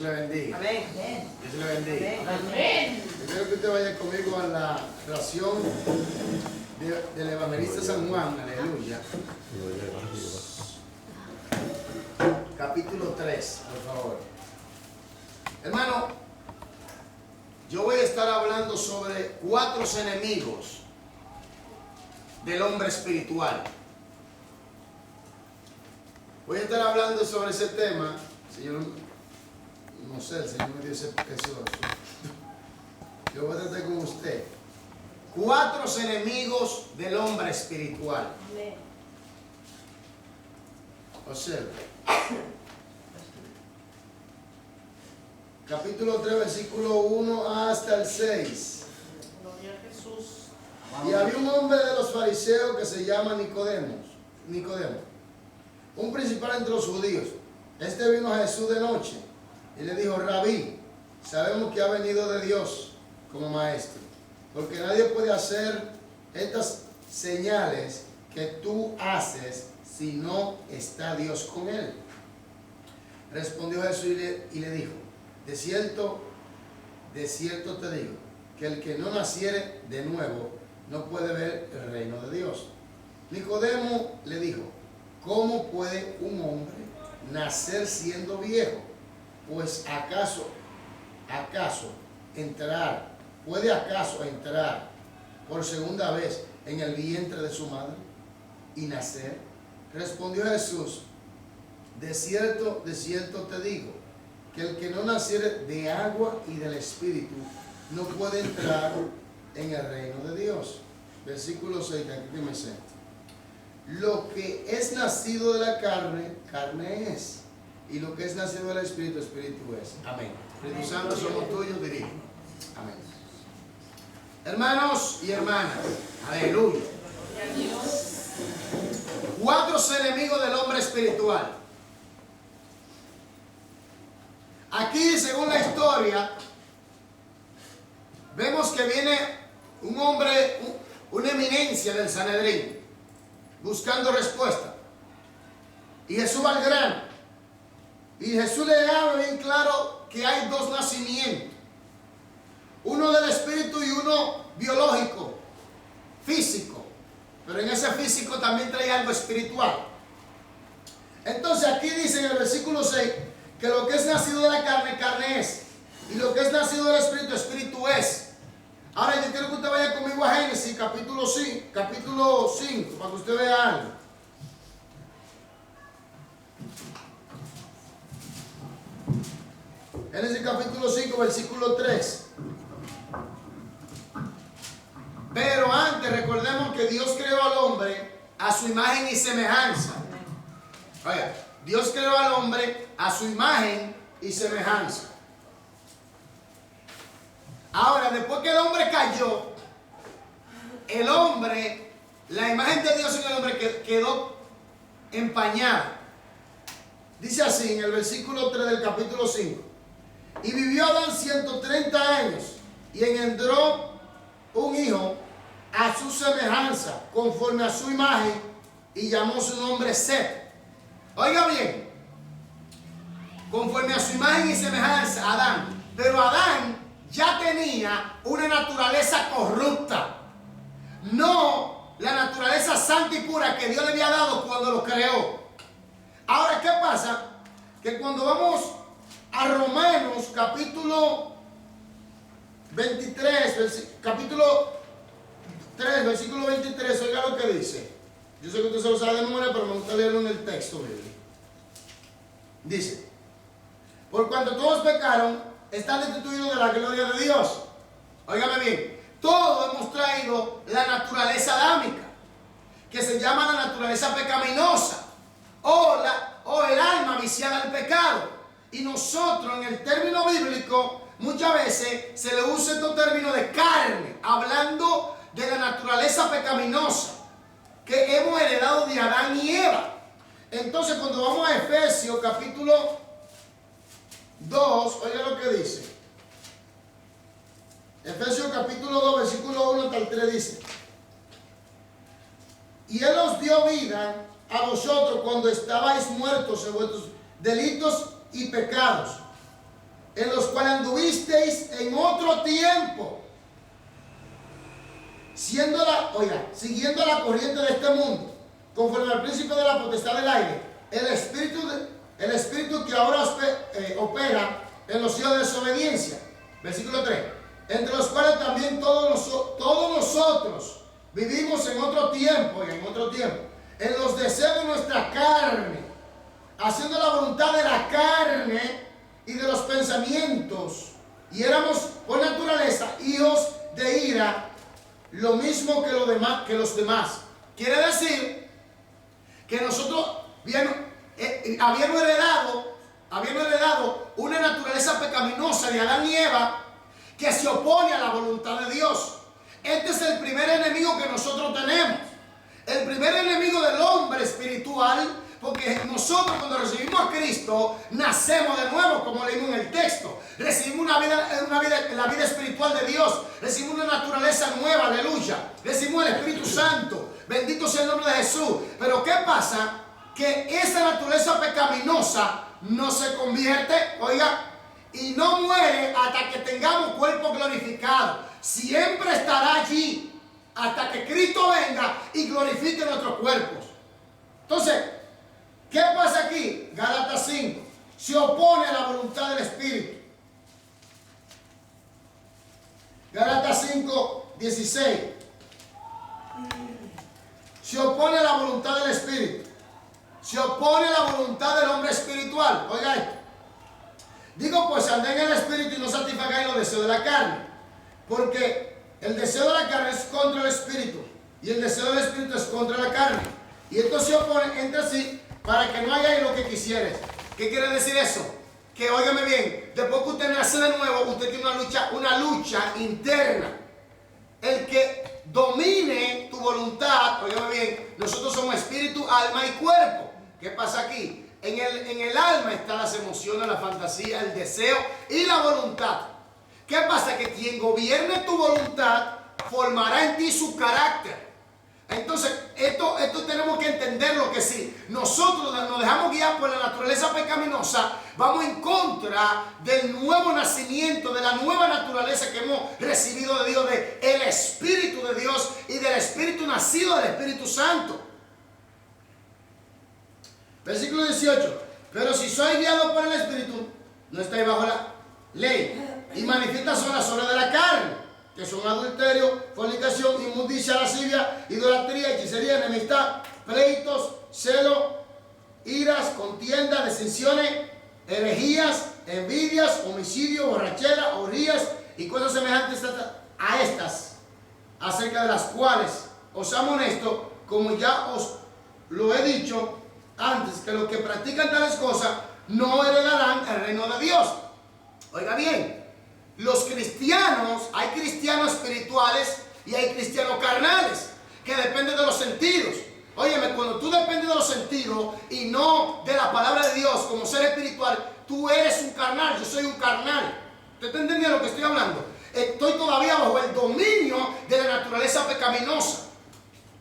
Le bendiga. Amén. Dios le bendiga. Amén. Yo quiero que usted vaya conmigo a la relación del evangelista San Juan, aleluya. Capítulo 3, por favor. Hermano, yo voy a estar hablando sobre 4 enemigos del hombre espiritual. Voy a estar hablando sobre ese tema, Señor. No sé, el Señor me dio ese peso. Yo voy a tratar con usted. 4 enemigos del hombre espiritual. Amén. Observe. Capítulo 3, versículo 1 hasta el 6. Gloria a Jesús. Y había un hombre de los fariseos que se llama Nicodemo, un principal entre los judíos. Este vino a Jesús de noche y le dijo: Rabí, sabemos que ha venido de Dios como maestro, porque nadie puede hacer estas señales que tú haces si no está Dios con él. Respondió Jesús y le dijo: de cierto te digo, que el que no naciere de nuevo no puede ver el reino de Dios. Nicodemo le dijo: ¿cómo puede un hombre nacer siendo viejo? Pues ¿puede acaso entrar por segunda vez en el vientre de su madre y nacer? Respondió Jesús: de cierto te digo, que el que no naciere de agua y del Espíritu no puede entrar en el reino de Dios. Versículo 6, aquí que me siento. Lo que es nacido de la carne, carne es. Y lo que es nacido del Espíritu, Espíritu es. Amén. Espíritu Santo, somos tuyos, dirígenos. Amén. Hermanos y hermanas, aleluya. 4 enemigos del hombre espiritual. Aquí, según la historia, vemos que viene un hombre, una eminencia del Sanedrín, buscando respuesta. Y Jesús va al grano. Y Jesús le habla bien claro que hay 2 nacimientos. Uno del espíritu y uno biológico, físico. Pero en ese físico también trae algo espiritual. Entonces aquí dice en el versículo 6 que lo que es nacido de la carne, carne es. Y lo que es nacido del espíritu, espíritu es. Ahora yo quiero que usted vaya conmigo a Génesis capítulo 5, para que usted vea algo. Génesis capítulo 5, versículo 3. Pero antes recordemos que Dios creó al hombre a su imagen y semejanza. Oiga, Dios creó al hombre a su imagen y semejanza. Ahora, después que el hombre cayó, la imagen de Dios en el hombre quedó empañada. Dice así en el versículo 3 del capítulo 5. Y vivió Adán 130 años y engendró un hijo a su semejanza, conforme a su imagen, y llamó su nombre Set. Oiga bien, conforme a su imagen y semejanza, Adán. Pero Adán ya tenía una naturaleza corrupta, no la naturaleza santa y pura que Dios le había dado cuando lo creó. Ahora, ¿qué pasa? Que cuando vamos a Romanos capítulo 23, capítulo 3, versículo 23, oiga lo que dice. Yo sé que usted se lo sabe de memoria, pero me gusta leerlo en el texto bíblico. Dice: por cuanto todos pecaron, están destituidos de la gloria de Dios. Óigame bien, todos hemos traído la naturaleza adámica, que se llama la naturaleza pecaminosa, o el alma viciada al pecado. Y nosotros, en el término bíblico, muchas veces se le usa este término de carne, hablando de la naturaleza pecaminosa que hemos heredado de Adán y Eva. Entonces, cuando vamos a Efesios capítulo 2, oiga lo que dice. Efesios capítulo 2, versículo 1 hasta el 3 dice: y Él os dio vida a vosotros cuando estabais muertos en vuestros delitos y pecados, en otro tiempo, siguiendo la corriente de este mundo, conforme al principio de la potestad del aire, el espíritu que ahora opera en los hijos de desobediencia. Versículo 3. Entre los cuales también todos nosotros vivimos en otro tiempo, en los deseos de nuestra carne, haciendo la voluntad de la carne y de los pensamientos, y éramos por naturaleza hijos de ira, lo mismo que los demás. Quiere decir que nosotros habiendo heredado una naturaleza pecaminosa de Adán y Eva que se opone a la voluntad de Dios. Este es el primer enemigo que nosotros tenemos. El primer enemigo del hombre espiritual, porque nosotros cuando recibimos a Cristo nacemos de nuevo, como leímos en el texto. Recibimos la vida espiritual de Dios. Recibimos una naturaleza nueva, aleluya. Recibimos el Espíritu Santo. Bendito sea el nombre de Jesús. Pero ¿qué pasa? Que esa naturaleza pecaminosa no se convierte, y no muere hasta que tengamos cuerpo glorificado. Siempre estará allí hasta que Cristo venga y glorifique nuestros cuerpos. Entonces, ¿qué pasa aquí? Gálatas 5. Se opone a la voluntad del Espíritu. Gálatas 5, 16. Se opone a la voluntad del Espíritu. Se opone a la voluntad del hombre espiritual. Oiga esto. Digo, pues andén en el Espíritu y no satisfagáis los deseos de la carne. Porque el deseo de la carne es contra el Espíritu. Y el deseo del Espíritu es contra la carne. Y estos se oponen entre sí para que no hagáis lo que quisieres. ¿Qué quiere decir eso? Que, óigame bien, después que usted nace de nuevo, usted tiene una lucha interna. El que domine tu voluntad, óigame bien, nosotros somos espíritu, alma y cuerpo. ¿Qué pasa aquí? En el alma están las emociones, la fantasía, el deseo y la voluntad. ¿Qué pasa? Que quien gobierne tu voluntad formará en ti su carácter. Entonces, esto tenemos que entenderlo, que si nosotros nos dejamos guiar por la naturaleza pecaminosa, vamos en contra del nuevo nacimiento, de la nueva naturaleza que hemos recibido de Dios, del Espíritu de Dios y del Espíritu nacido del Espíritu Santo. Versículo 18. Pero si sois guiados por el Espíritu, no estáis bajo la ley. Y manifiestas son las obras de la carne, que son adulterio, fornicación, inmundicia, lascivia, idolatría, hechicería, enemistad, pleitos, celo, iras, contiendas, disensiones, herejías, envidias, homicidio, borrachera, orgías y cosas semejantes a estas, acerca de las cuales os amonesto, como ya os lo he dicho antes, que los que practican tales cosas no heredarán el reino de Dios. Oiga bien, los cristianos, hay cristianos espirituales y hay cristianos carnales, que dependen de los sentidos. Óyeme, cuando tú dependes de los sentidos y no de la palabra de Dios como ser espiritual, tú eres un carnal, yo soy un carnal. ¿Usted está entendiendo lo que estoy hablando? Estoy todavía bajo el dominio de la naturaleza pecaminosa.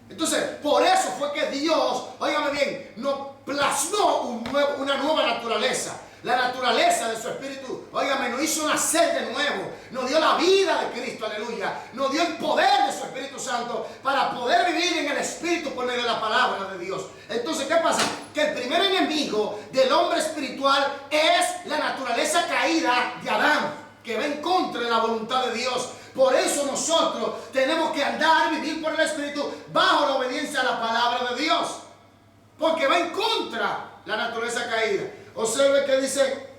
Entonces, por eso fue que Dios, óigame bien, nos plasmó una nueva naturaleza. La naturaleza de su Espíritu, óigame, nos hizo nacer de nuevo. Nos dio la vida de Cristo, aleluya. Nos dio el poder de su Espíritu Santo para poder vivir en el Espíritu por medio de la palabra de Dios. Entonces, ¿qué pasa? Que el primer enemigo del hombre espiritual es la naturaleza caída de Adán, que va en contra de la voluntad de Dios. Por eso nosotros tenemos que andar, vivir por el Espíritu bajo la obediencia a la palabra de Dios, porque va en contra la naturaleza caída. Observe que dice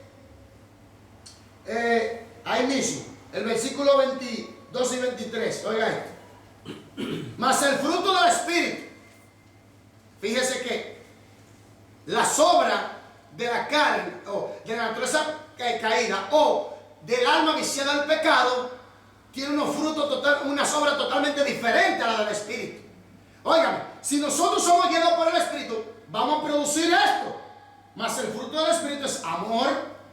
ahí mismo, el versículo 22 y 23. Oiga esto. Mas el fruto del Espíritu, fíjese que las obras de la carne o de la naturaleza caída o del alma viciada al pecado tiene unos frutos unas obras totalmente diferentes a la del Espíritu. Óigame, si nosotros somos guiados por el Espíritu, vamos a producir esto. Mas el fruto del Espíritu es amor,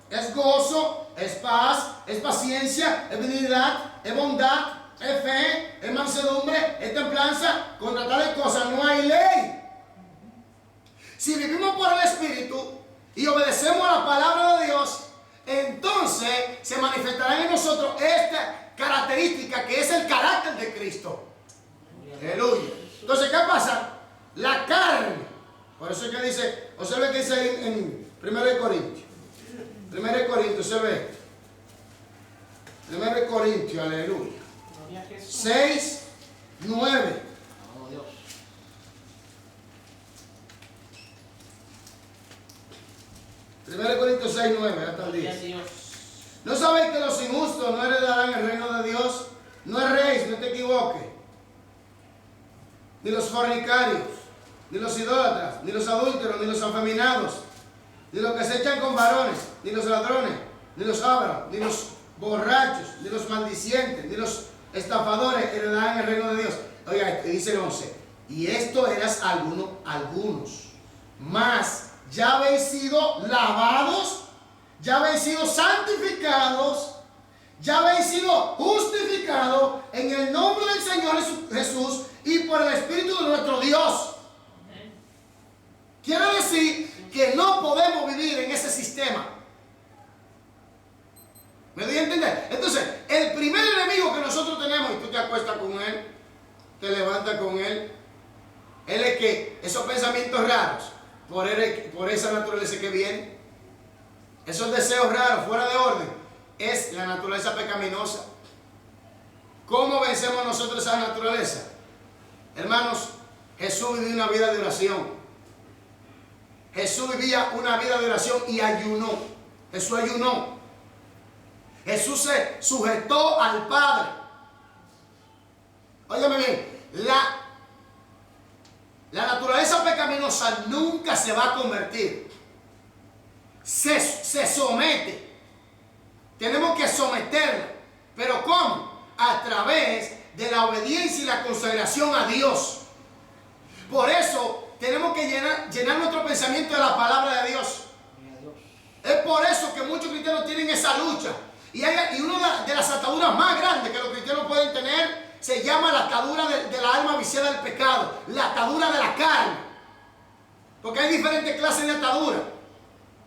es gozo, es paz, es paciencia, es benignidad, es bondad, es fe, es mansedumbre, es templanza. Contra tales cosas no hay ley. Si vivimos por el Espíritu y obedecemos a la palabra de Dios, entonces se manifestarán en nosotros esta característica que es el carácter de Cristo. Aleluya. Entonces, ¿qué pasa? La carne. Por eso es que dice, observe que dice en 1 Corintios. 1 Corintios, se ve. 1 Corintios, aleluya. Gloria a Jesús. 6, 9. Oh, Dios. 1 Corintios 6, 9, hasta el Gloria a 10. Dios. ¿No sabéis que los injustos no heredarán el reino de Dios? No erréis, no te equivoques. Ni los fornicarios, ni los idólatras, ni los adúlteros, ni los afeminados, ni los que se echan con varones, ni los ladrones, ni los ávaros, ni los borrachos, ni los maldicientes, ni los estafadores heredarán el reino de Dios. Oiga, dice el 11. Y esto eras algunos. Mas ya habéis sido lavados, ya habéis sido santificados, ya habéis sido justificados en el nombre del Señor Jesús y por el Espíritu de nuestro Dios. Quiere decir que no podemos vivir en ese sistema. ¿Me doy a entender? Entonces, el primer enemigo que nosotros tenemos, y tú te acuestas con él, te levantas con él, él es que esos pensamientos raros, por esa naturaleza que viene, esos deseos raros, fuera de orden, es la naturaleza pecaminosa. ¿Cómo vencemos nosotros esa naturaleza? Hermanos, Jesús vivió una vida de oración. Jesús vivía una vida de oración y ayunó. Jesús ayunó. Jesús se sujetó al Padre. Óyeme bien, la naturaleza pecaminosa nunca se va a convertir. Se somete. Tenemos que someterla. ¿Pero cómo? A través de la obediencia y la consagración a Dios. Por eso tenemos que llenar nuestro pensamiento de la palabra de Dios. Es por eso que muchos cristianos tienen esa lucha. Y una de las ataduras más grandes que los cristianos pueden tener se llama la atadura de la alma viciada del pecado, la atadura de la carne. Porque hay diferentes clases de atadura.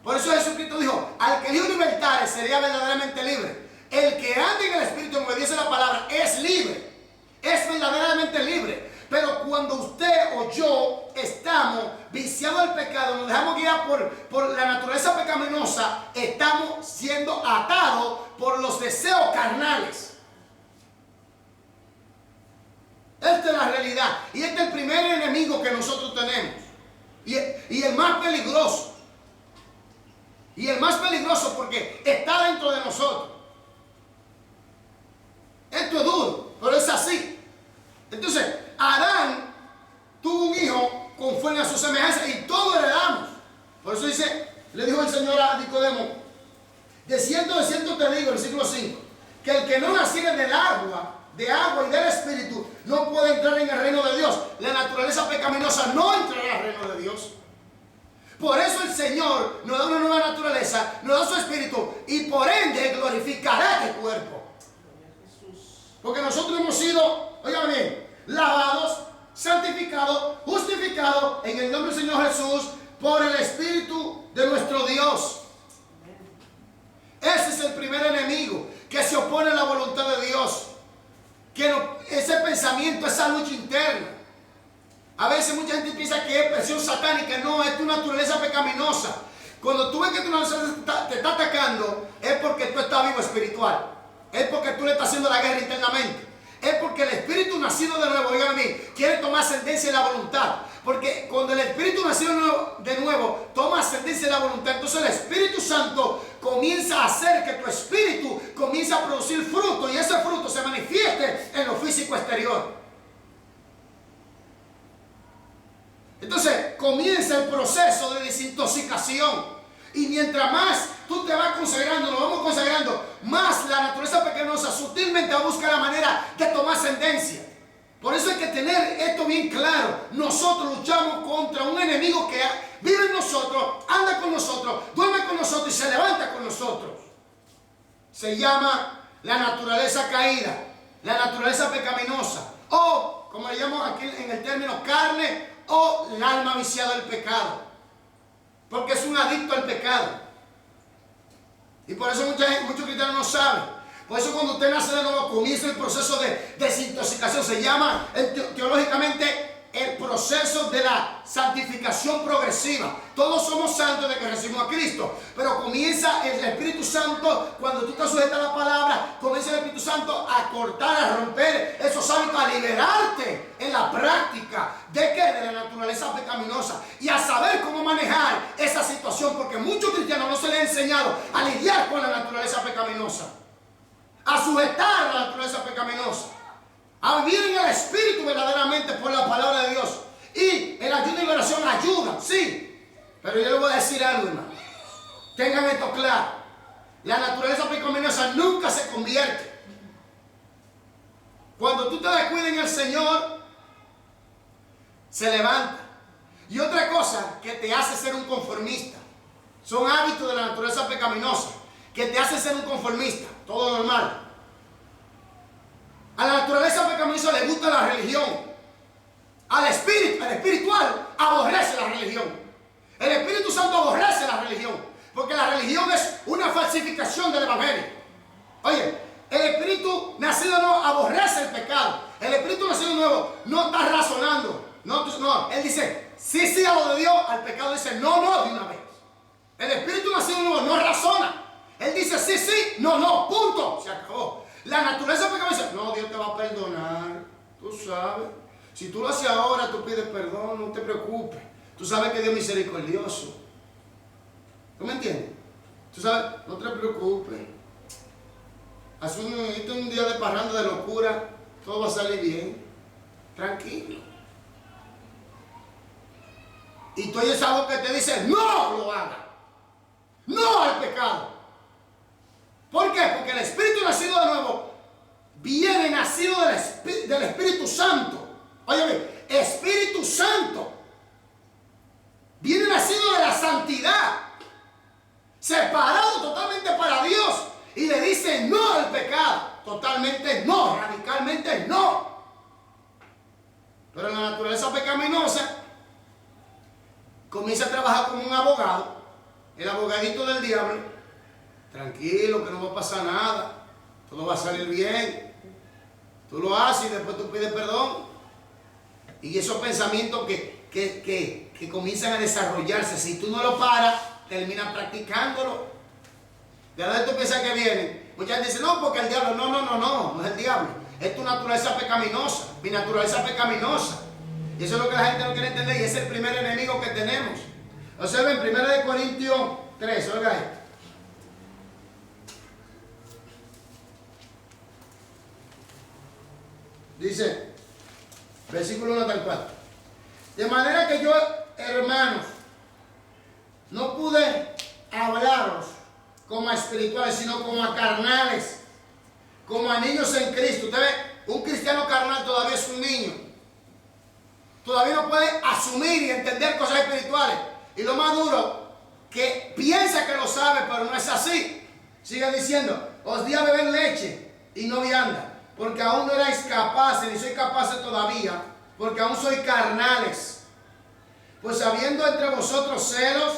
Por eso Jesucristo dijo, al que el Hijo libertare sería verdaderamente libre. El que anda en el Espíritu y obedece la palabra es libre, es verdaderamente libre. Pero cuando usted o yo estamos viciados al pecado, nos dejamos guiar por la naturaleza pecaminosa, estamos siendo atados por los deseos carnales. Esta es la realidad. Y este es el primer enemigo que nosotros tenemos. Y el más peligroso. Y el más peligroso porque está dentro de nosotros. Esto es duro, pero es así. Entonces, Adán tuvo un hijo conforme a su semejanza y todos heredamos. Por eso dice, le dijo el Señor a Nicodemo, de cierto te digo, versículo 5, que el que no naciere de agua y del Espíritu no puede entrar en el reino de Dios. La naturaleza pecaminosa no entrará al reino de Dios. Por eso el Señor nos da una nueva naturaleza, nos da su Espíritu y por ende glorificará este cuerpo. Porque nosotros hemos sido, oigan bien, lavados, santificados, justificados en el nombre del Señor Jesús por el Espíritu de nuestro Dios. Ese es el primer enemigo que se opone a la voluntad de Dios. Ese pensamiento, esa lucha interna. A veces mucha gente piensa que es presión satánica. No, es tu naturaleza pecaminosa. Cuando tú ves que tu naturaleza te está atacando, es porque tú estás vivo espiritual. Es porque tú le estás haciendo la guerra internamente. Es porque el Espíritu nacido de nuevo, oigan a mí, quiere tomar ascendencia en la voluntad. Porque cuando el Espíritu nacido de nuevo toma ascendencia en la voluntad, entonces el Espíritu Santo comienza a hacer que tu espíritu comience a producir fruto y ese fruto se manifieste en lo físico exterior. Entonces comienza el proceso de desintoxicación. Y mientras más tú te vas consagrando, nos vamos consagrando, más la naturaleza pecaminosa sutilmente va a buscar la manera de tomar ascendencia. Por eso hay que tener esto bien claro. Nosotros luchamos contra un enemigo que vive en nosotros, anda con nosotros, duerme con nosotros y se levanta con nosotros. Se llama la naturaleza caída, la naturaleza pecaminosa, o como le llamamos aquí en el término carne, o el alma viciada del pecado. Porque es un adicto al pecado. Y por eso muchos cristianos no saben. Por eso cuando usted nace de nuevo comienza el proceso de desintoxicación. Se llama teológicamente el proceso de la santificación progresiva. Todos somos santos de que recibimos a Cristo, pero comienza el Espíritu Santo. Cuando tú estás sujeto a la palabra, comienza el Espíritu Santo a cortar, a romper esos hábitos, a liberarte en la práctica de ¿qué? De la naturaleza pecaminosa, y a saber cómo manejar esa situación, porque muchos cristianos no se les ha enseñado a lidiar con la naturaleza pecaminosa, a sujetar la naturaleza pecaminosa, a vivir en el Espíritu verdaderamente por la palabra de Dios. Y el ayuno y la oración ayudan, sí. Pero yo les voy a decir algo, hermano. Tengan esto claro. La naturaleza pecaminosa nunca se convierte. Cuando tú te descuidas en el Señor, se levanta. Y otra cosa que te hace ser un conformista. Son hábitos de la naturaleza pecaminosa que te hace ser un conformista. Todo normal. A la naturaleza pecaminosa le gusta la religión. Al espiritual, aborrece la religión. El Espíritu Santo aborrece la religión, porque la religión es una falsificación del Evangelio. Oye, el Espíritu nacido nuevo aborrece el pecado. El Espíritu nacido nuevo no está razonando. No, él dice sí a lo de Dios, al pecado dice no de una vez. El Espíritu nacido nuevo no razona. Él dice sí, no, punto, se acabó. La naturaleza pecaminosa, no, Dios te va a perdonar, tú sabes. Si tú lo haces ahora, tú pides perdón, no te preocupes. Tú sabes que Dios es misericordioso. ¿Tú me entiendes? Tú sabes, no te preocupes. Haz un día de parranda de locura, todo va a salir bien. Tranquilo. Y tú oyes algo que te dice, no lo hagas. No al pecado. ¿Por qué? Porque el Espíritu nacido de nuevo viene nacido del Espíritu Santo. Óyeme, Espíritu Santo viene nacido de la santidad, separado totalmente para Dios, y le dice no al pecado. Totalmente no, radicalmente no. Pero en la naturaleza pecaminosa comienza a trabajar como un abogado, el abogadito del diablo. Tranquilo, que no va a pasar nada, todo va a salir bien. Tú lo haces y después tú pides perdón. Y esos pensamientos que comienzan a desarrollarse, si tú no lo paras, terminas practicándolo. ¿De dónde tú piensas que vienen? Mucha gente dice, no, porque el diablo, no es el diablo, es tu naturaleza pecaminosa, mi naturaleza pecaminosa. Y eso es lo que la gente no quiere entender, y es el primer enemigo que tenemos. Observen 1 Corintios 3, oiga esto. Dice, versículo 1 hasta el 4. De manera que yo, hermanos, no pude hablaros como a espirituales, sino como a carnales, como a niños en Cristo. Usted ve, un cristiano carnal todavía es un niño. Todavía no puede asumir y entender cosas espirituales. Y lo más duro, que piensa que lo sabe, pero no es así. Sigue diciendo, os di a beber leche y no vianda, porque aún no erais capaces, ni sois capaces todavía, porque aún sois carnales. Pues habiendo entre vosotros celos,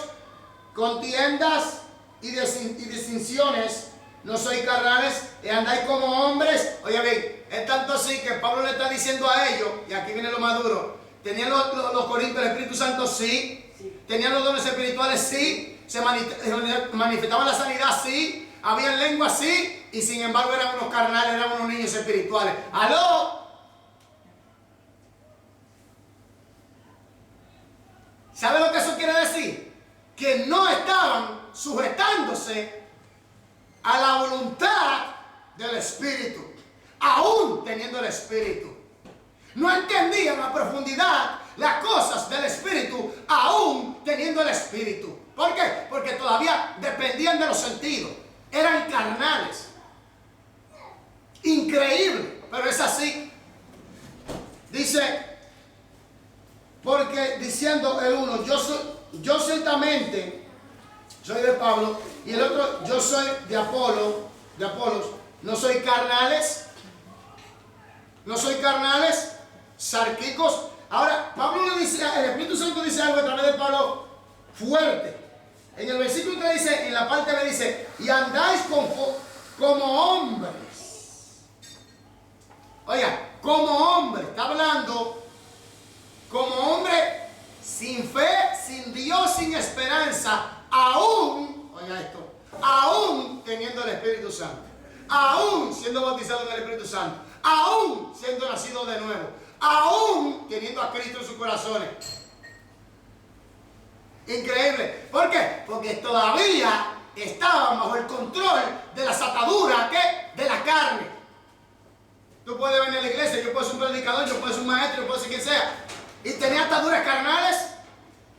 contiendas y distinciones, no sois carnales y andáis como hombres. Oye bien, es tanto así que Pablo le está diciendo a ellos, y aquí viene lo más duro, tenían los corintios el Espíritu Santo, sí. Tenían los dones espirituales, sí. Se manifestaba la sanidad, sí. Habían lenguas, sí. Y sin embargo eran unos carnales, eran unos niños espirituales. ¡Aló! ¿Sabe lo que eso quiere decir? Que no estaban sujetándose a la voluntad del Espíritu, aún teniendo el Espíritu. No entendían a profundidad las cosas del Espíritu, aún teniendo el Espíritu. ¿Por qué? Porque todavía dependían de los sentidos. Eran carnales. Increíble, pero es así. Dice, porque diciendo el uno, yo ciertamente soy de Pablo, y el otro, yo soy de Apolos, no soy carnales, sarquicos. Ahora, Pablo le dice, el Espíritu Santo dice algo a través de Pablo fuerte. En el versículo 3 dice, en la parte B dice, y andáis como hombres. Oiga, como hombre, está hablando como hombre sin fe, sin Dios, sin esperanza, aún, oiga esto, aún teniendo el Espíritu Santo, aún siendo bautizado en el Espíritu Santo, aún siendo nacido de nuevo, aún teniendo a Cristo en sus corazones. Increíble. ¿Por qué? Porque todavía estaban bajo el control de las ataduras de la carne. Tú puedes venir a la iglesia, yo puedo ser un predicador, yo puedo ser un maestro, yo puedo ser quien sea, y tener ataduras carnales.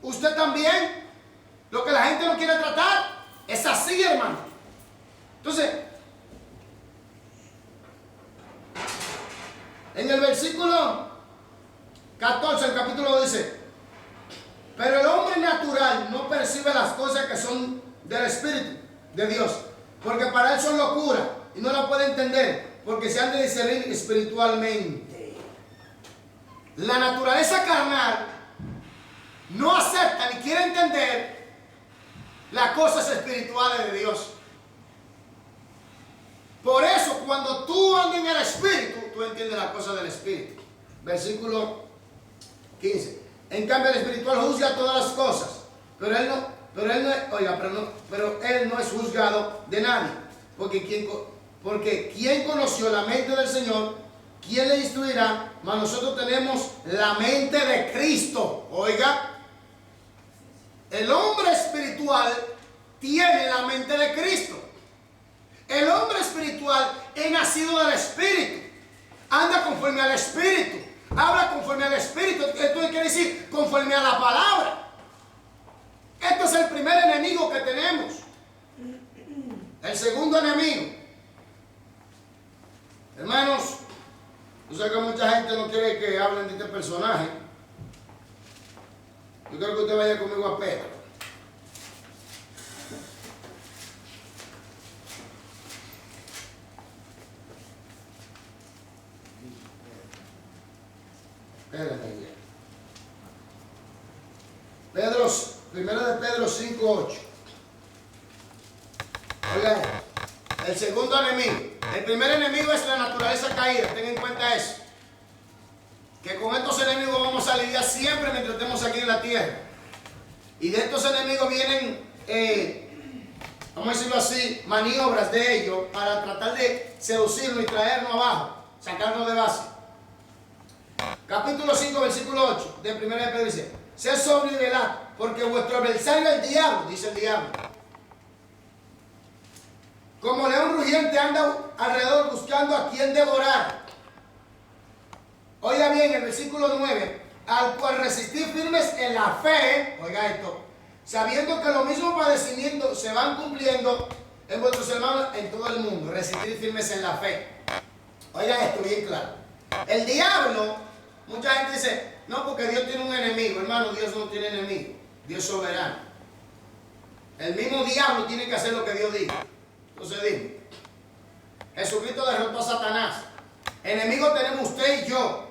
Usted también. Lo que la gente no quiere tratar es así, hermano. Entonces, en el versículo 14, el capítulo 2 dice, pero el hombre natural no percibe las cosas que son del Espíritu de Dios, porque para él son locura y no la puede entender, porque se han de discernir espiritualmente. La naturaleza carnal no acepta ni quiere entender las cosas espirituales de Dios. Por eso, cuando tú andas en el Espíritu, tú entiendes las cosas del Espíritu. Versículo 15. En cambio, el espiritual juzga todas las cosas, pero él no es juzgado de nadie, porque quien conoció la mente del Señor, ¿quién le instruirá? Mas nosotros tenemos la mente de Cristo. Oiga, el hombre espiritual tiene la mente de Cristo. El hombre espiritual es nacido del Espíritu, anda conforme al Espíritu, habla conforme al Espíritu. Esto quiere decir conforme a la palabra. Este es el primer enemigo que tenemos. El segundo enemigo, hermanos, yo sé que mucha gente no quiere que hablen de este personaje. Yo quiero que usted vaya conmigo a Pedro. Primero de Pedro 5:8. Oiga, el segundo enemigo. El primer enemigo es la naturaleza caída. Ten en cuenta eso. Que con estos enemigos vamos a lidiar siempre mientras estemos aquí en la tierra. Y de estos enemigos vienen, vamos a decirlo así, maniobras de ellos para tratar de seducirnos y traernos abajo, sacarnos de base. Capítulo 5, versículo 8 de 1 de Pedro dice, sed sobrio y velad, porque vuestro adversario el diablo, dice el diablo, como león rugiente anda alrededor buscando a quien devorar. Oiga bien, el versículo 9, al cual resistir firmes en la fe, oiga esto, sabiendo que los mismos padecimientos se van cumpliendo en vuestros hermanos en todo el mundo. Resistir firmes en la fe. Oiga esto bien claro. El diablo, mucha gente dice, no, porque Dios tiene un enemigo. Hermano, Dios no tiene enemigo. Dios es soberano. El mismo diablo tiene que hacer lo que Dios diga. Entonces dime, Jesucristo derrotó a Satanás. Enemigo tenemos usted y yo.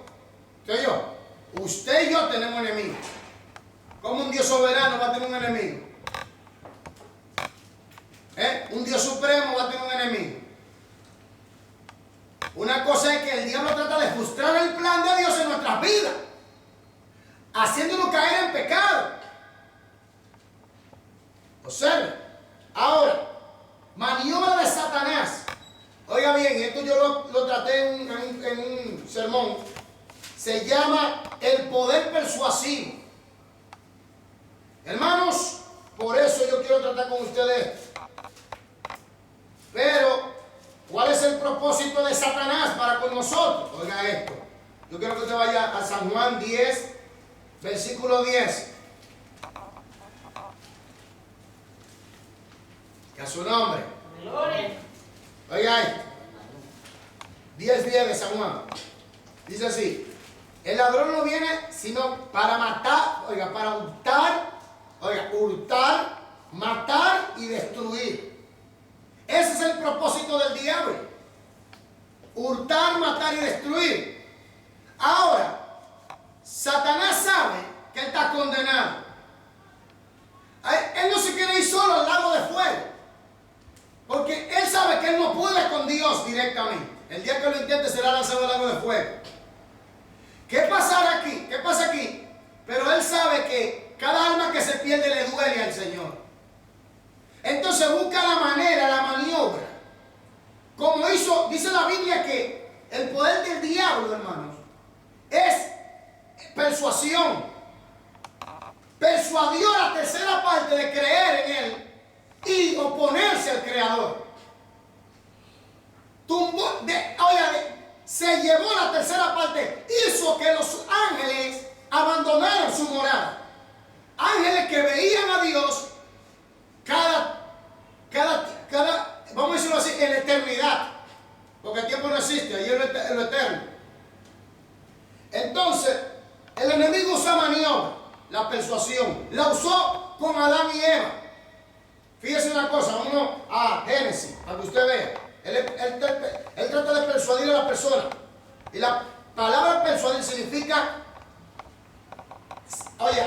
¿Usted y yo? Usted y yo tenemos enemigos. ¿Cómo un Dios soberano va a tener un enemigo? Un Dios supremo va a tener un enemigo. Una cosa es que el diablo trata de frustrar el plan de Dios en nuestras vidas, haciéndonos caer en pecado. Observe. Ahora, maniobra de Satanás. Oiga bien, esto yo lo traté en un sermón. Se llama el poder persuasivo. Hermanos, por eso yo quiero tratar con ustedes. Pero, ¿cuál es el propósito de Satanás para con nosotros? Oiga esto. Yo quiero que usted vaya a San Juan 10, versículo 10. Que a su nombre. Gloria. Oiga esto. 10:10 de San Juan. Dice así. El ladrón no viene sino para matar, oiga, para hurtar, matar y destruir. Ese es el propósito del diablo. Hurtar, matar y destruir. Ahora, Satanás sabe que él está condenado. Él no se quiere ir solo al lago de fuego. Porque él sabe que él no puede con Dios directamente. El día que lo intente será lanzado al lago de fuego. ¿Qué pasará aquí? ¿Qué pasa aquí? Pero él sabe que cada alma que se pierde le duele al Señor. Entonces busca la manera, la maniobra. Como hizo, dice la Biblia que el poder del diablo, hermanos, es persuasión. Persuadió a la tercera parte de creer en él y oponerse al Creador. Se llevó la tercera parte, hizo que los ángeles abandonaran su morada. Ángeles que veían a Dios vamos a decirlo así, en la eternidad. Porque el tiempo no existe, allí es lo eterno. Entonces, el enemigo usa maniobra, la persuasión. La usó con Adán y Eva. Fíjese una cosa, vámonos a Génesis, para que usted vea. Él trata de persuadir a la persona. Y la palabra persuadir significa,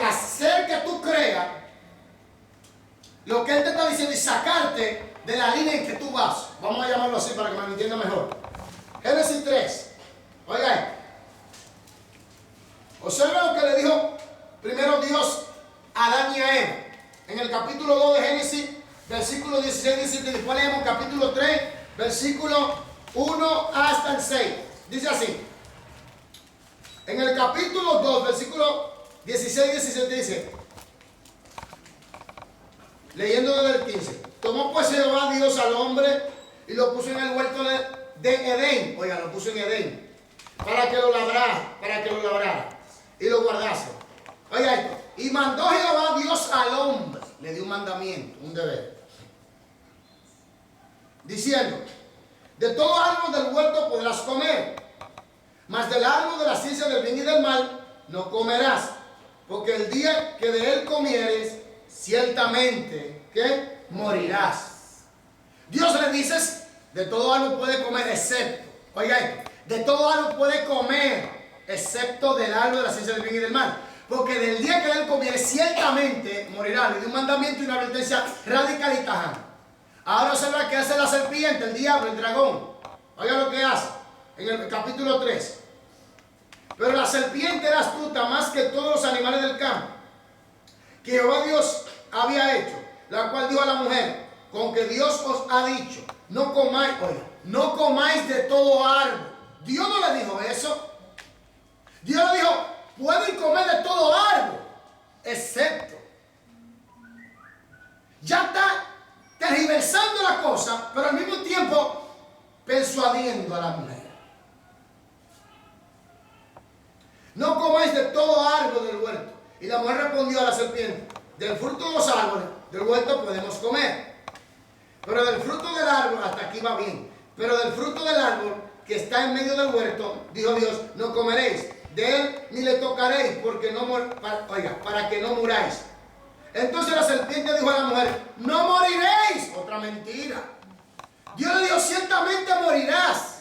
hacer que tú creas lo que él te está diciendo y sacarte de la línea en que tú vas. Vamos a llamarlo así para que me entienda mejor. Génesis 3. Oiga, observa lo que le dijo primero Dios a Adán y a Eva. En el capítulo 2 de Génesis, versículo 16, 17. Después leemos capítulo 3, versículo 1 hasta el 6. Dice así. En el capítulo 2, versículo 16 y 17 dice, leyendo desde el 15, tomó pues Jehová Dios al hombre y lo puso en el huerto de Edén. Oiga, lo puso en Edén. Para que lo labrara y lo guardase. Oiga esto. Y mandó Jehová Dios al hombre. Le dio un mandamiento, un deber. Diciendo, de todo árbol del huerto podrás comer, mas del árbol de la ciencia del bien y del mal no comerás, porque el día que de él comieres, ciertamente, ¿qué? Morirás. Dios le dice, de todo árbol puede comer, excepto, oiga esto, de todo árbol puede comer, excepto del árbol de la ciencia del bien y del mal. Porque del día que de él comiere, ciertamente morirá. Le dio un mandamiento y una advertencia radical y tajante. Ahora observa que hace la serpiente, el diablo, el dragón. Oiga lo que hace en el capítulo 3. Pero la serpiente era astuta más que todos los animales del campo que Jehová Dios había hecho, la cual dijo a la mujer, con que Dios os ha dicho, no comáis, oiga, no comáis de todo árbol. Dios no le dijo eso. Dios le dijo, pueden comer de todo árbol, excepto. Ya está tergiversando la cosa, pero al mismo tiempo persuadiendo a la mujer. No comáis de todo árbol del huerto. Y la mujer respondió a la serpiente, del fruto de los árboles del huerto podemos comer, pero del fruto del árbol, hasta aquí va bien, pero del fruto del árbol que está en medio del huerto, dijo Dios, no comeréis, de él ni le tocaréis, porque para que no muráis. Entonces la serpiente dijo a la mujer, no moriréis. Otra mentira. Dios le dijo, ciertamente morirás.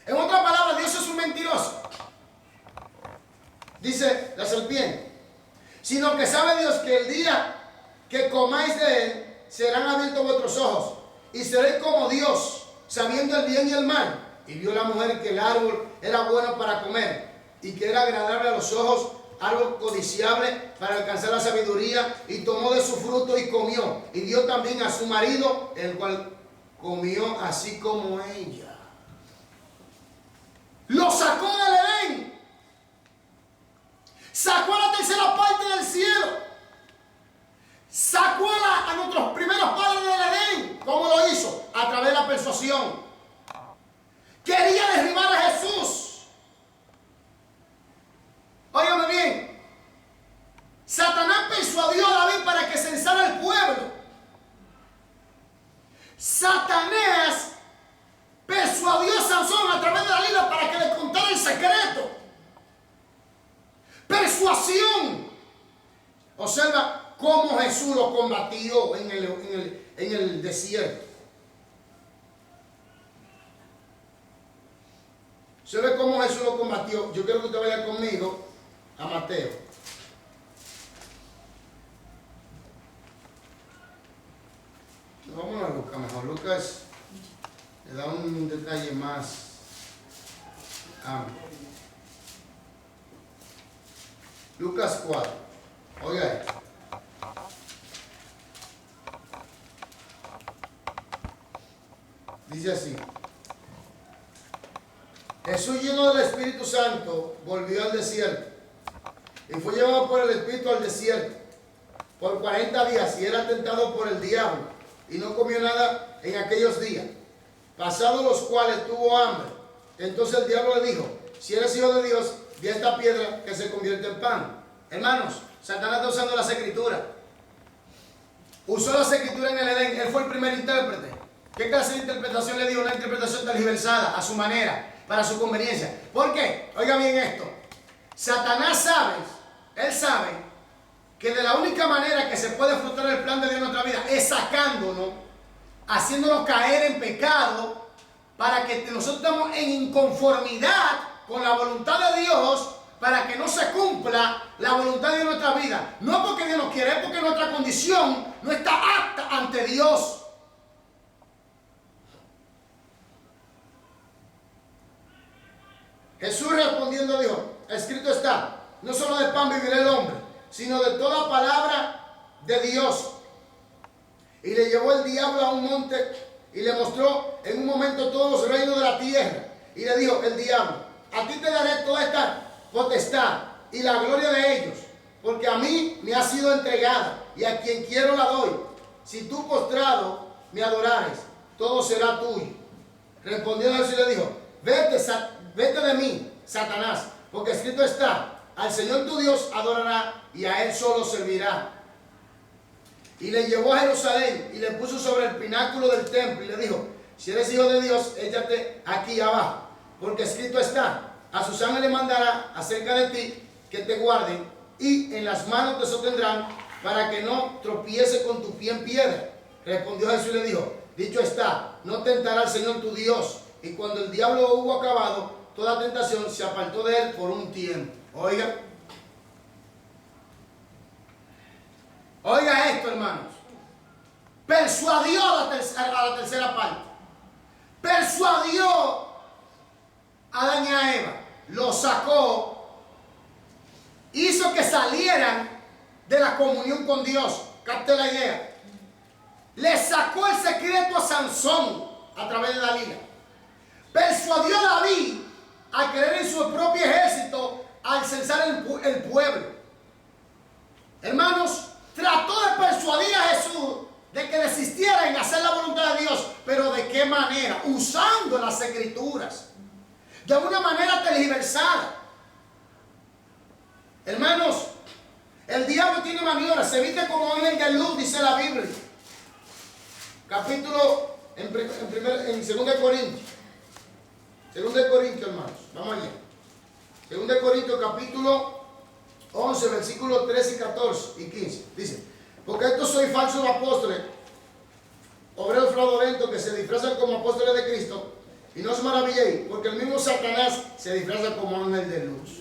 En otras palabras, Dios es un mentiroso. Dice la serpiente, sino que sabe Dios que el día que comáis de él, serán abiertos vuestros ojos, y seréis como Dios, sabiendo el bien y el mal. Y vio la mujer que el árbol era bueno para comer, y que era agradable a los ojos, árbol codiciable para alcanzar la sabiduría, y tomó de su fruto y comió, y dio también a su marido, el cual comió así como ella. Lo sacó del Edén, sacó a la tercera parte del cielo, sacó a nuestros primeros padres del Edén. ¿Cómo lo hizo? A través de la persuasión. Quería derribar a Jesús. Óigame bien. Satanás persuadió a David para que censara el pueblo. Satanás persuadió a Sansón a través de Dalila para que le contara el secreto. Persuasión. Observa cómo Jesús lo combatió en el desierto. ¿Se ve cómo Jesús lo combatió? Yo quiero que usted vaya conmigo a Mateo. a Lucas mejor. Lucas le da un detalle más amplio. Lucas 4. Oiga esto. Dice así. Jesús, lleno del Espíritu Santo, volvió al desierto y fue llevado por el Espíritu al desierto por 40 días y era tentado por el diablo y no comió nada en aquellos días, pasados los cuales tuvo hambre. Entonces el diablo le dijo: si eres hijo de Dios, di a esta piedra que se convierte en pan. Hermanos, Satanás está usando las escrituras. Usó las escrituras en el Edén. Él fue el primer intérprete. ¿Qué clase de interpretación le dio? Una interpretación tergiversada, a su manera, para su conveniencia. ¿Por qué? Oiga bien esto. Satanás sabe, él sabe que de la única manera que se puede frustrar el plan de Dios en nuestra vida es sacándonos, haciéndonos caer en pecado, para que nosotros estemos en inconformidad con la voluntad de Dios, para que no se cumpla la voluntad de nuestra vida. No porque Dios nos quiere, es porque nuestra condición no está apta ante Dios. Jesús respondiendo dijo: escrito está, no solo de pan vivirá el hombre, sino de toda palabra de Dios. Y le llevó el diablo a un monte y le mostró en un momento todos los reinos de la tierra. Y le dijo el diablo: a ti te daré toda esta potestad y la gloria de ellos, porque a mí me ha sido entregada y a quien quiero la doy. Si tú postrado me adorares, todo será tuyo. Respondió Jesús y le dijo: vete de mí, Satanás, porque escrito está: al Señor tu Dios adorará y a Él solo servirá. Y le llevó a Jerusalén y le puso sobre el pináculo del templo y le dijo: si eres hijo de Dios, échate aquí abajo, porque escrito está: a sus ángeles mandará acerca de ti que te guarden, y en las manos te sostendrán para que no tropiece con tu pie en piedra. Respondió Jesús y le dijo: dicho está, no tentará al Señor tu Dios. Y cuando el diablo hubo acabado toda tentación, se apartó de él por un tiempo. Oiga esto, hermanos. Persuadió a la tercera parte. Persuadió a Adán y a Eva. Lo sacó. Hizo que salieran de la comunión con Dios. Capte la idea. Le sacó el secreto a Sansón a través de Dalila. Persuadió a David a creer en su propio ejército al censar el pueblo. Hermanos, trató de persuadir a Jesús de que desistiera en hacer la voluntad de Dios. Pero ¿de qué manera? Usando las escrituras. De una manera tergiversada. Hermanos, el diablo tiene maniobras. Se viste como ángel de luz, dice la Biblia. Capítulo en 2 Corintios. 2 Corintios, hermanos. Vamos allá. 2 Corintios capítulo 11, versículos 13 y 14 y 15. Dice: porque estos soy falsos apóstoles, obreros fraudulentos que se disfrazan como apóstoles de Cristo, y no os maravilléis, porque el mismo Satanás se disfraza como ángel de luz.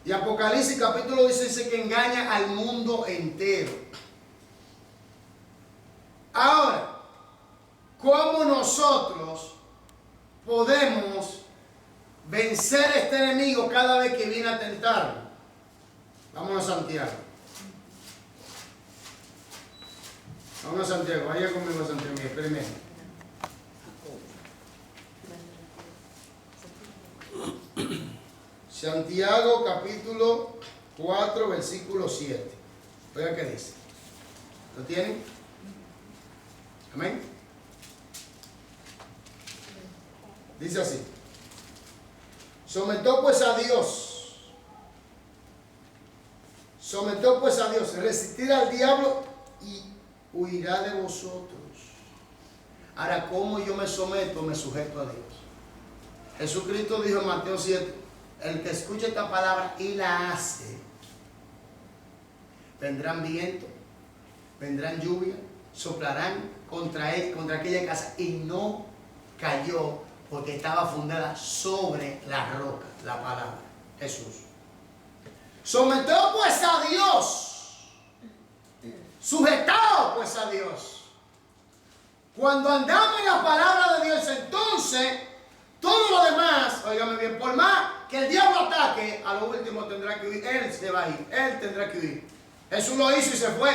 Y Apocalipsis capítulo 10 dice que engaña al mundo entero. Ahora, ¿cómo nosotros podemos vencer a este enemigo cada vez que viene a tentarnos? Vamos a Santiago. Vamos a Santiago. Vaya conmigo a Santiago. Experimento. Santiago capítulo 4 versículo 7. Oiga qué dice. ¿Lo tienen? Amén. Dice así: sometó pues a Dios, resistir al diablo y huirá de vosotros. Ahora, ¿cómo yo me someto? Me sujeto a Dios. Jesucristo dijo en Mateo 7: el que escuche esta palabra y la hace, vendrán viento, vendrán lluvia, soplarán contra aquella casa, y no cayó, porque estaba fundada sobre la roca, la palabra, Jesús. Sometió pues a Dios Sujetados pues a Dios. Cuando andamos en la palabra de Dios, entonces todo lo demás, óigame bien, por más que el diablo ataque, a lo último tendrá que huir. Él se va a ir, él tendrá que huir. Jesús lo hizo y se fue.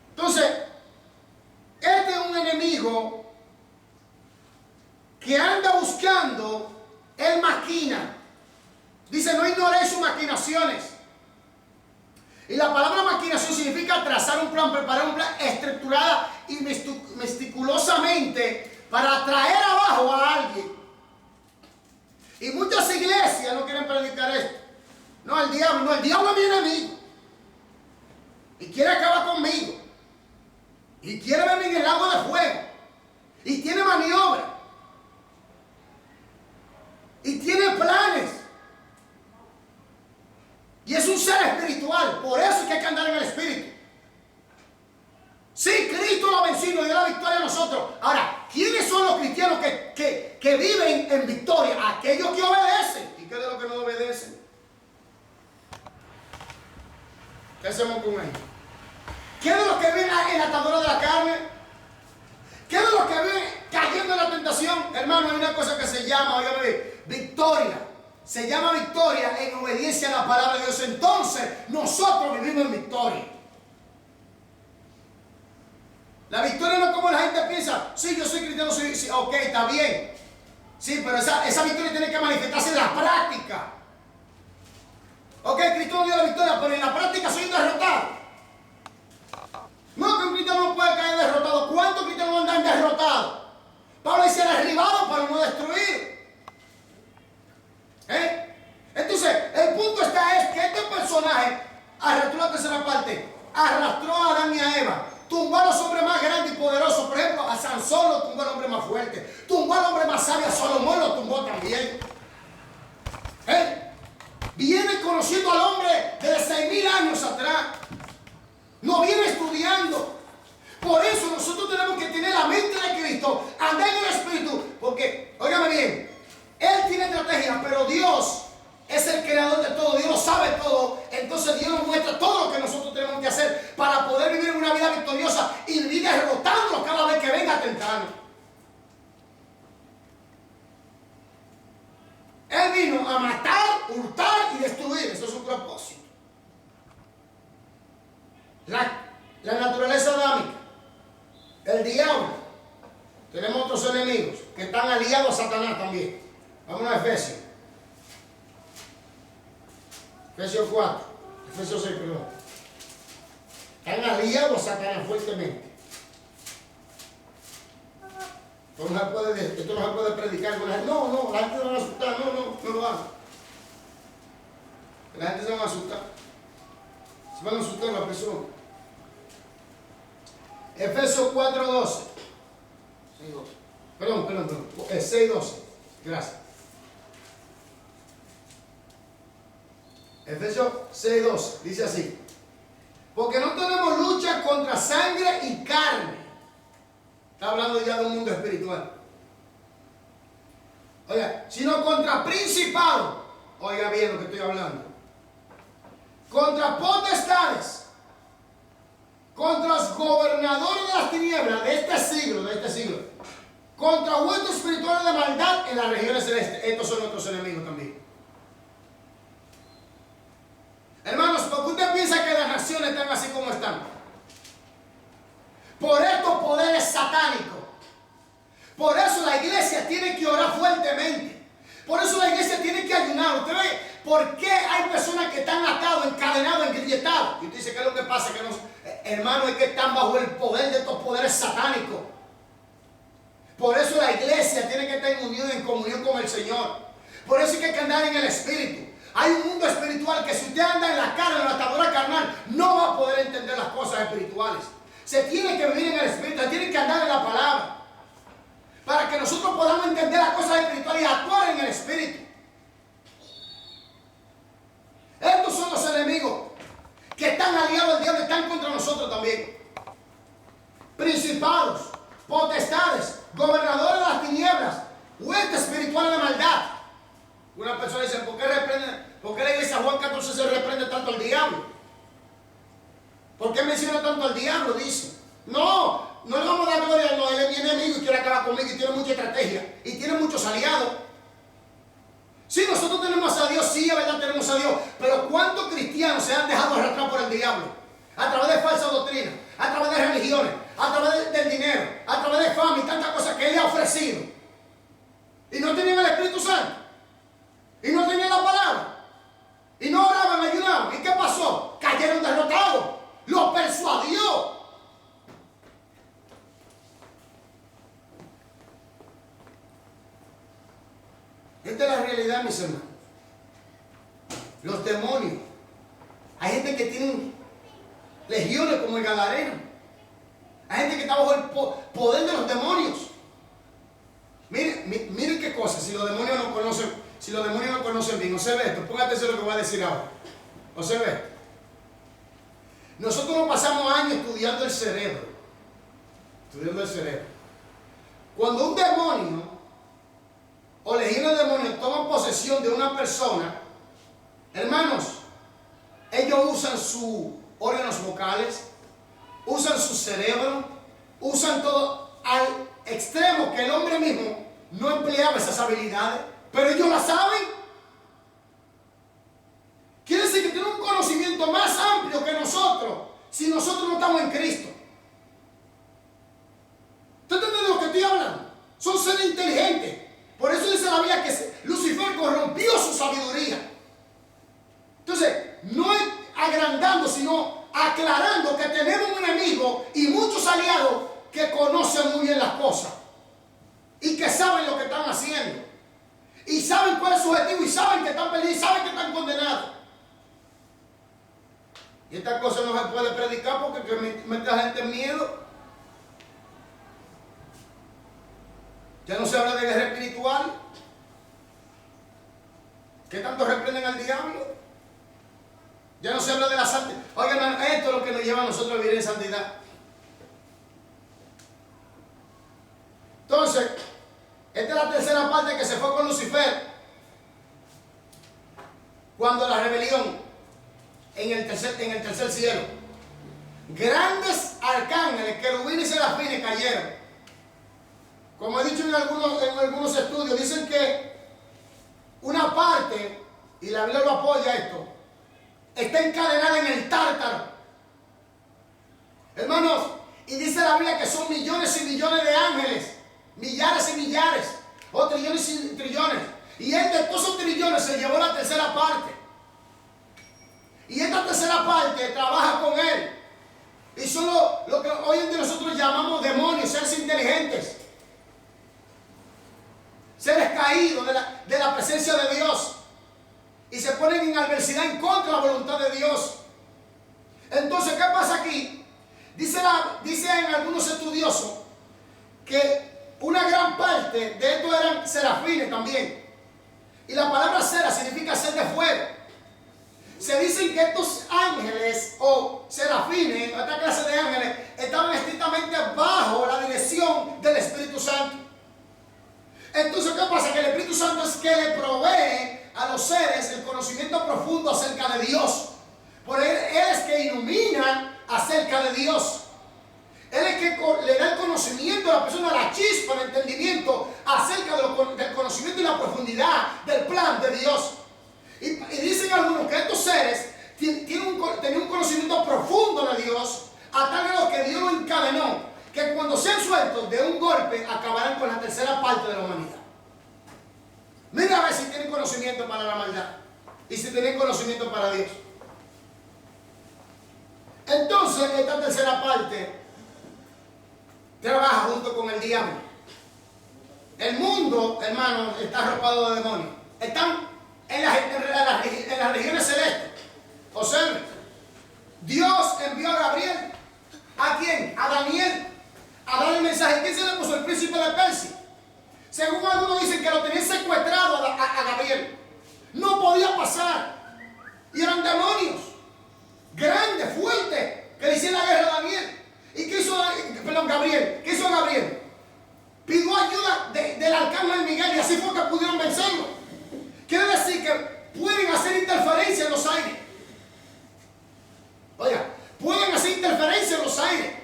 Entonces, este es un enemigo que anda buscando, él maquina. Dice, no ignoréis sus maquinaciones. Y la palabra maquinación significa trazar un plan, preparar un plan estructurada y meticulosamente para atraer abajo a alguien. Y muchas iglesias no quieren predicar esto. No, el diablo es mi enemigo. Y quiere acabar conmigo. Y quiere verme en el lago de fuego. Y tiene maniobra. Y tiene planes. Y es un ser espiritual. Por eso es que hay que andar en el espíritu. Sí, Cristo lo ha vencido y dio la victoria a nosotros. Ahora, ¿quiénes son los cristianos que viven en victoria? Aquellos que obedecen. ¿Y qué de los que no obedecen? ¿Qué hacemos con ellos? ¿Qué de los que viven en la atadura de la carne? ¿Qué de los que viven cayendo en la tentación? Hermano, hay una cosa que se llama, óigame, victoria. Se llama victoria en obediencia a la palabra de Dios. Entonces, nosotros vivimos en victoria. La victoria no es como la gente piensa. Sí, yo soy cristiano, sí, ok, está bien. Sí, pero esa victoria tiene que manifestarse en la práctica. Ok, Cristo no dio la victoria, pero en la práctica soy un derrotado. No, que un cristiano no puede caer derrotado. ¿Cuántos cristianos andan derrotados? Pablo dice derribado para no destruir. Entonces, el punto es que este personaje arrastró la tercera parte. Arrastró a Adán y a Eva. Tumbó a los hombres más grandes y poderosos. Por ejemplo, a Sansón lo tumbó al hombre más fuerte. Tumbó al hombre más sabio. A Salomón lo tumbó también. Viene conociendo al hombre desde 6,000 años atrás. No viene estudiando. Por eso nosotros tenemos que tener la mente de Cristo, andar en el Espíritu. Porque, óigame bien, Él tiene estrategia, pero Dios es el creador de todo. Dios lo sabe todo. Entonces Dios nos muestra todo lo que nosotros tenemos que hacer para poder vivir una vida victoriosa y vivir derrotándolo cada vez que venga a tentarnos. Él vino a matar, hurtar y destruir. Eso es su propósito. La naturaleza adámica, el diablo. Tenemos otros enemigos que están aliados a Satanás también. Vamos a Efesios. Efesios 4. Efesios 6, perdón. Están aliados a Satanás fuertemente. Esto no se puede predicar con la gente. No, la gente se va a asustar. No lo hagan. La gente se va a asustar. Se van a asustar las personas. Efesios 4:12. 6:12. Perdón. 6:12. Gracias. Efesios 6:12. Dice así. Porque no tenemos lucha contra sangre y carne. Está hablando ya de un mundo espiritual. Oiga, sino contra principados. Oiga bien lo que estoy hablando. Contra potestades. Contra los gobernadores de las tinieblas de este siglo. Contra huestes espirituales de maldad en las regiones celestes. Estos son nuestros enemigos también. Hermanos, ¿por qué usted piensa que las naciones están así como están? Por estos poderes satánicos. Por eso la iglesia tiene que orar fuertemente. Por eso la iglesia tiene que ayunar. Usted ve, ¿por qué hay personas que están atados, encadenados, engrilletados? Y usted dice, ¿qué es lo que pasa? Hermanos, es que están bajo el poder de estos poderes satánicos. Por eso la iglesia tiene que estar en unión, en comunión con el Señor. Por eso hay que andar en el Espíritu. Hay un mundo espiritual que si usted anda en la carne, en la atadura carnal, no va a poder entender las cosas espirituales. Se tiene que vivir en el Espíritu, se tiene que andar en la palabra. Para que nosotros podamos entender las cosas espirituales y actuar en el Espíritu. Estos son los enemigos que están aliados al diablo y están contra nosotros también. Principados, potestades, gobernadores de las tinieblas, huestes espirituales de maldad. Una persona dice, ¿por qué la iglesia Juan 14 se reprende tanto al diablo? ¿Por qué menciona tanto al diablo? Dice. No le vamos a dar gloria, no, él es mi enemigo y quiere acabar conmigo y tiene mucha estrategia y tiene muchos aliados. Sí, nosotros tenemos a Dios, sí, es verdad, tenemos a Dios, pero ¿cuántos cristianos se han dejado arrastrar por el diablo? A través de falsas doctrinas, a través de religiones, a través del dinero, a través de fama y tantas cosas que Él le ha ofrecido. Y no tenían el Espíritu Santo, y no tenían la palabra, y no oraban, ayudaban. ¿Y qué pasó? Cayeron derrotados, los persuadió. Esta es la realidad, mis hermanos. Los demonios. Hay gente que tiene legiones como el Gadareno. Hay gente que está bajo el poder de los demonios. Miren qué cosa, si los demonios no conocen bien. Observe esto, ponga atención a lo que voy a decir ahora. Observe esto. Nosotros nos pasamos años estudiando el cerebro. Cuando un demonio o legiones de demonios toman posesión de una persona, hermanos, ellos usan sus órganos vocales, usan su cerebro, usan todo al extremo que el hombre mismo no empleaba esas habilidades, pero ellos las saben. Quiere decir que tienen un conocimiento más amplio que nosotros si nosotros no estamos en Cristo. ¿Usted entiende de lo que estoy hablando? Son seres inteligentes. Por eso dice la Biblia que Lucifer corrompió su sabiduría. Entonces, no es agrandando, sino aclarando que tenemos un enemigo y muchos aliados que conocen muy bien las cosas y que saben lo que están haciendo y saben cuál es su objetivo y saben que están perdidos y saben que están condenados. Y estas cosas no se puede predicar porque mete a la gente en miedo. Ya no se habla de guerra espiritual. ¿Qué tanto reprenden al diablo? Ya no se habla de la santidad. Oigan, esto es lo que nos lleva a nosotros a vivir en santidad. Entonces, esta es la tercera parte que se fue con Lucifer. Cuando la rebelión en el tercer cielo. Grandes arcángeles, querubines y serafines cayeron. Como he dicho en algunos estudios, dicen que una parte, y la Biblia lo apoya esto, está encadenada en el Tártaro. Hermanos, y dice la Biblia que son millones y millones de ángeles, millares y millares, o trillones y trillones. Y él de todos esos trillones se llevó la tercera parte. Y esta tercera parte trabaja con él. Y son lo que hoy en día nosotros llamamos demonios, seres inteligentes. Seres caídos de la presencia de Dios. Y se ponen en adversidad en contra de la voluntad de Dios. Entonces, ¿qué pasa aquí? Dice en algunos estudiosos que una gran parte de estos eran serafines también. Y la palabra cera significa ser de fuego. Se dicen que estos ángeles o serafines, esta clase de ángeles, estaban estrictamente bajo la dirección del Espíritu Santo. Entonces, ¿qué pasa? Que el Espíritu Santo es que le provee a los seres el conocimiento profundo acerca de Dios. Por él es que ilumina acerca de Dios. Él es que le da el conocimiento a la persona, la chispa de entendimiento acerca del conocimiento y la profundidad del plan de Dios. Y dicen algunos que estos seres tenían un conocimiento profundo de Dios, a tal grado que Dios lo encadenó, que cuando sean sueltos de un golpe acabarán con la tercera parte de la humanidad. Mira a ver si tienen conocimiento para la maldad y si tienen conocimiento para Dios. Entonces esta tercera parte trabaja junto con el diablo. El mundo, hermanos, está arropado de demonios. Están en las regiones celestes. Observen, Dios envió a Gabriel. ¿A quién? A Daniel. A dar el mensaje. ¿Quién se le puso? El príncipe de Persia. Según algunos dicen que lo tenían secuestrado a Gabriel. No podía pasar. Y eran demonios grandes, fuertes, que le hicieron la guerra a Daniel. ¿Y qué hizo Gabriel? ¿Qué hizo Gabriel? Pidió ayuda del arcángel Miguel y así fue que pudieron vencerlo. Quiere decir que pueden hacer interferencia en los aires. Oiga, pueden hacer aire.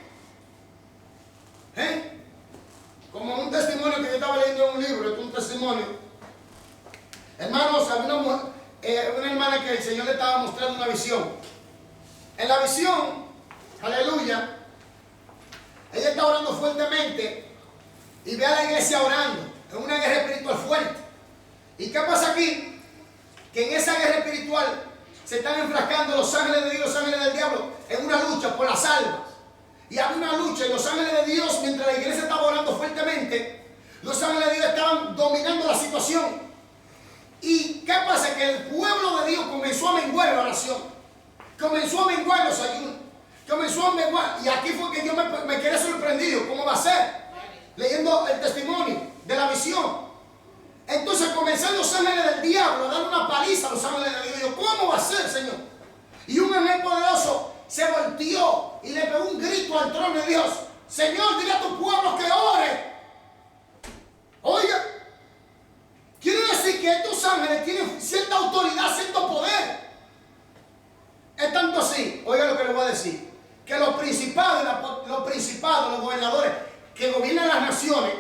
Como un testimonio que yo estaba leyendo en un libro, es un testimonio. Hermanos, había una hermana que el Señor le estaba mostrando una visión. En la visión, aleluya, ella está orando fuertemente y ve a la iglesia orando en una guerra espiritual fuerte. ¿Y qué pasa aquí? Que en esa guerra espiritual se están enfrascando los ángeles de Dios, los ángeles del diablo, en una lucha por las almas. Y había una lucha y los ángeles de Dios, mientras la iglesia estaba orando fuertemente, los ángeles de Dios estaban dominando la situación. ¿Y qué pasa? Que el pueblo de Dios comenzó a menguar la oración, comenzó a menguar los ayunos, comenzó a menguar. Y aquí fue que yo me quedé sorprendido. ¿Cómo va a ser? Leyendo el testimonio de la visión. Entonces comenzaron los ángeles del diablo a dar una paliza a los ángeles de Dios. Y yo, ¿cómo va a ser, Señor? Y un ángel poderoso se volteó y le pegó un grito al trono de Dios. Señor, dile a tu pueblo que ore. Oiga, quiere decir que estos ángeles tienen cierta autoridad, cierto poder. Es tanto así, oiga lo que les voy a decir, que los principados, los gobernadores que gobiernan las naciones,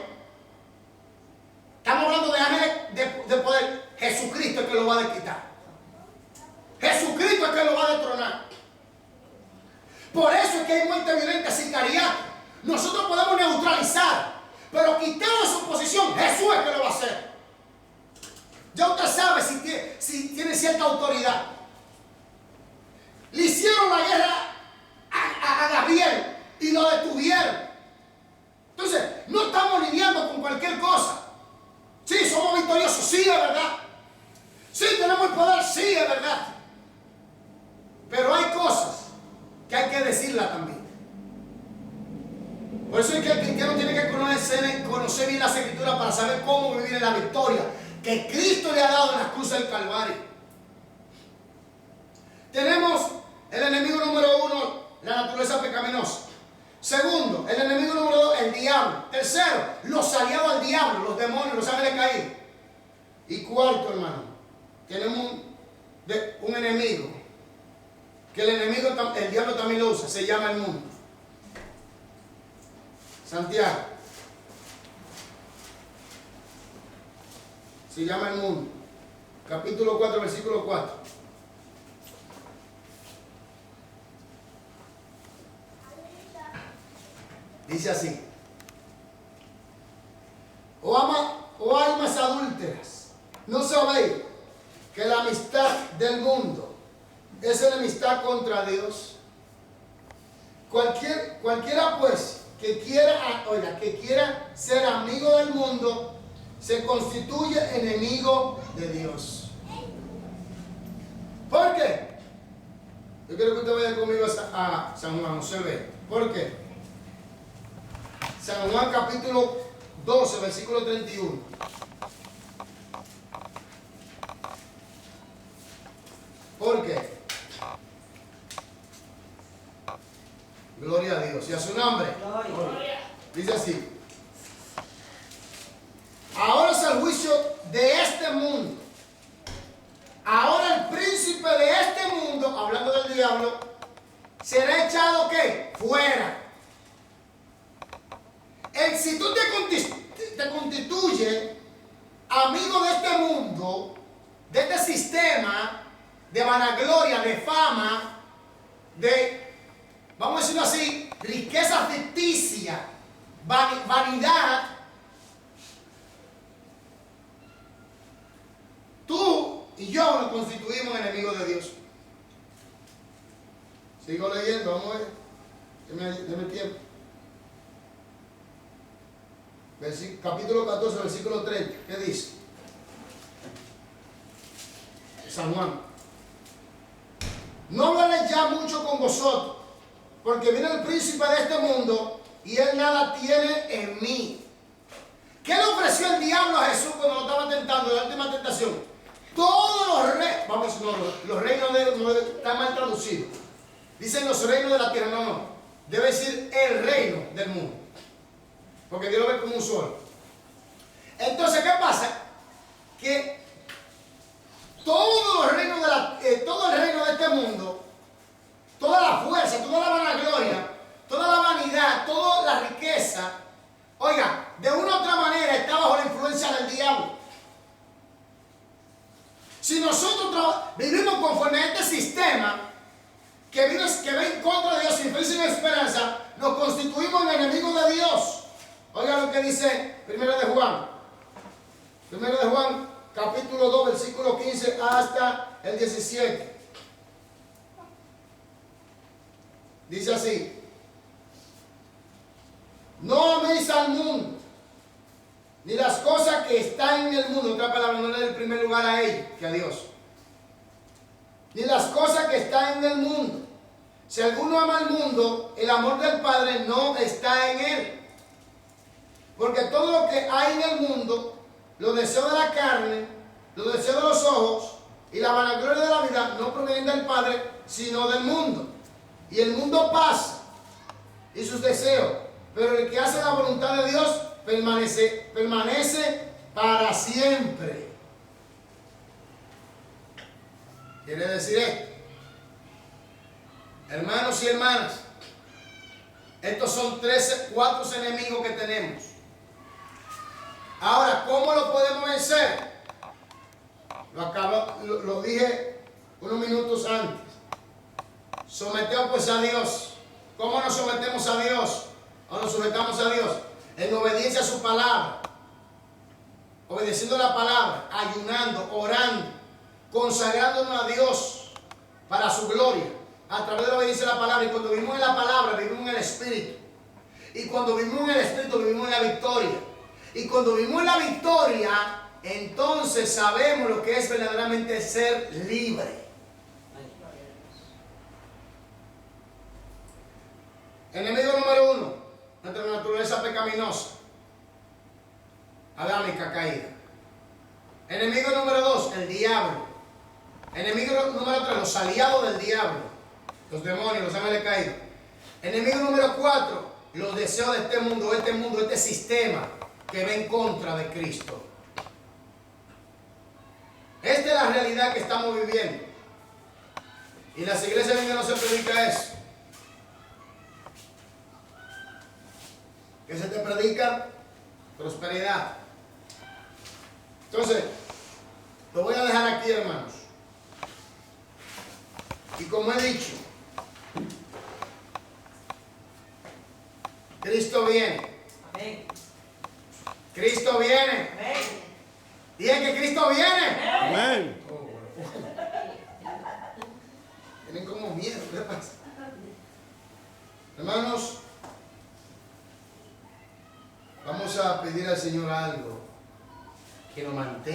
estamos hablando de ángeles de poder. Jesucristo es que lo va a desquitar. Jesucristo es que lo va a destronar. Por eso es que hay muerte violenta, sicariato. Nosotros podemos neutralizar, pero quitarlo de su posición, Jesús es que lo va a hacer. Ya usted sabe si tiene cierta autoridad. Le hicieron la guerra a Gabriel y lo detuvieron. Entonces, no estamos lidiando con cualquier cosa. Sí, somos victoriosos, sí, es verdad. Sí, tenemos el poder, sí, es verdad. Pero hay cosas que hay que decirlas también. Por eso es que el cristiano tiene que conocer bien las escrituras para saber cómo vivir en la victoria que Cristo le ha dado en la cruz del Calvario. Tenemos el enemigo número 1, la naturaleza pecaminosa. Segundo, el enemigo número 2, el diablo. Tercero, los aliados al diablo, los demonios, los ángeles caídos. Y cuarto, hermano, tenemos un enemigo, que el diablo también lo usa, se llama el mundo. Santiago. Se llama el mundo. Capítulo 4, versículo 4. Dice así: oh almas adúlteras, ¿no sabéis que la amistad del mundo es enemistad contra Dios? Cualquiera pues que quiera ser amigo del mundo se constituye enemigo de Dios. ¿Por qué? Yo quiero que usted vaya conmigo a San Juan, se ve. ¿Por qué? San Juan capítulo 12, versículo 31. ¿Por qué? Gloria a Dios y a su nombre. Gloria. Dice así: ahora es el juicio de este mundo. Ahora el príncipe de este mundo, hablando del diablo, será echado ¿qué? Fuera. Si tú te constituyes amigo de este mundo, de este sistema de vanagloria, de fama, de, vamos a decirlo así, riqueza ficticia, vanidad, tú y yo nos constituimos enemigos de Dios. Sigo leyendo, vamos a ver. Deme tiempo. Capítulo 14, versículo 30. ¿Qué dice? San Juan: no hablaré ya mucho con vosotros, porque viene el príncipe de este mundo y él nada tiene en mí. ¿Qué le ofreció el diablo a Jesús cuando lo estaba tentando, la última tentación? Todos los reinos, vamos, no, los reinos de no está mal traducido. Dicen los reinos de la tierra, no. Debe decir el reino del mundo, porque Dios lo ve como un solo. Entonces, ¿qué pasa? Que todo el reino de este mundo, toda la fuerza, toda la vanagloria, toda la que va en contra de Dios, sin fe y sin esperanza, nos constituimos en enemigos de Dios. Oiga lo que dice 1 de Juan. 1 de Juan, capítulo 2, versículo 15 hasta el 17. Dice así: no améis al mundo, ni las cosas que están en el mundo. Otra palabra, no le dé el primer lugar a él que a Dios. Ni las cosas que están en el mundo. Si alguno ama al mundo, el amor del Padre no está en él. Porque todo lo que hay en el mundo, los deseos de la carne, los deseos de los ojos y la vanagloria de la vida, no provienen del Padre, sino del mundo. Y el mundo pasa, y sus deseos, pero el que hace la voluntad de Dios permanece para siempre. Quiere decir esto, hermanos y hermanas, estos son 4 enemigos que tenemos. Ahora, ¿cómo lo podemos vencer? Lo dije unos minutos antes. Someteos pues a Dios. ¿Cómo nos sometemos a Dios? ¿O nos sujetamos a Dios? En obediencia a su palabra. Obedeciendo la palabra, ayunando, orando, consagrándonos a Dios para su gloria, a través de la obediencia a la palabra. Y cuando vivimos en la palabra, vivimos en el Espíritu. Y cuando vivimos en el Espíritu, vivimos en la victoria. Y cuando vivimos en la victoria, entonces sabemos lo que es verdaderamente ser libre. Enemigo número 1, nuestra naturaleza pecaminosa, adámica, caída. Enemigo número 2, el diablo. Enemigo número 3, los aliados del diablo, los demonios, los ángeles caídos. Enemigo número 4, los deseos de este sistema que va en contra de Cristo. Esta es la realidad que estamos viviendo. Y en las iglesias donde no se predica eso. Que se te predica prosperidad. Entonces, lo voy a dejar aquí, hermanos. Y como he dicho, Cristo viene. Amén. Cristo viene. Amén. Dije que Cristo viene. Amén. Tienen como miedo, ¿qué pasa? Hermanos, vamos a pedir al Señor algo que nos mantenga.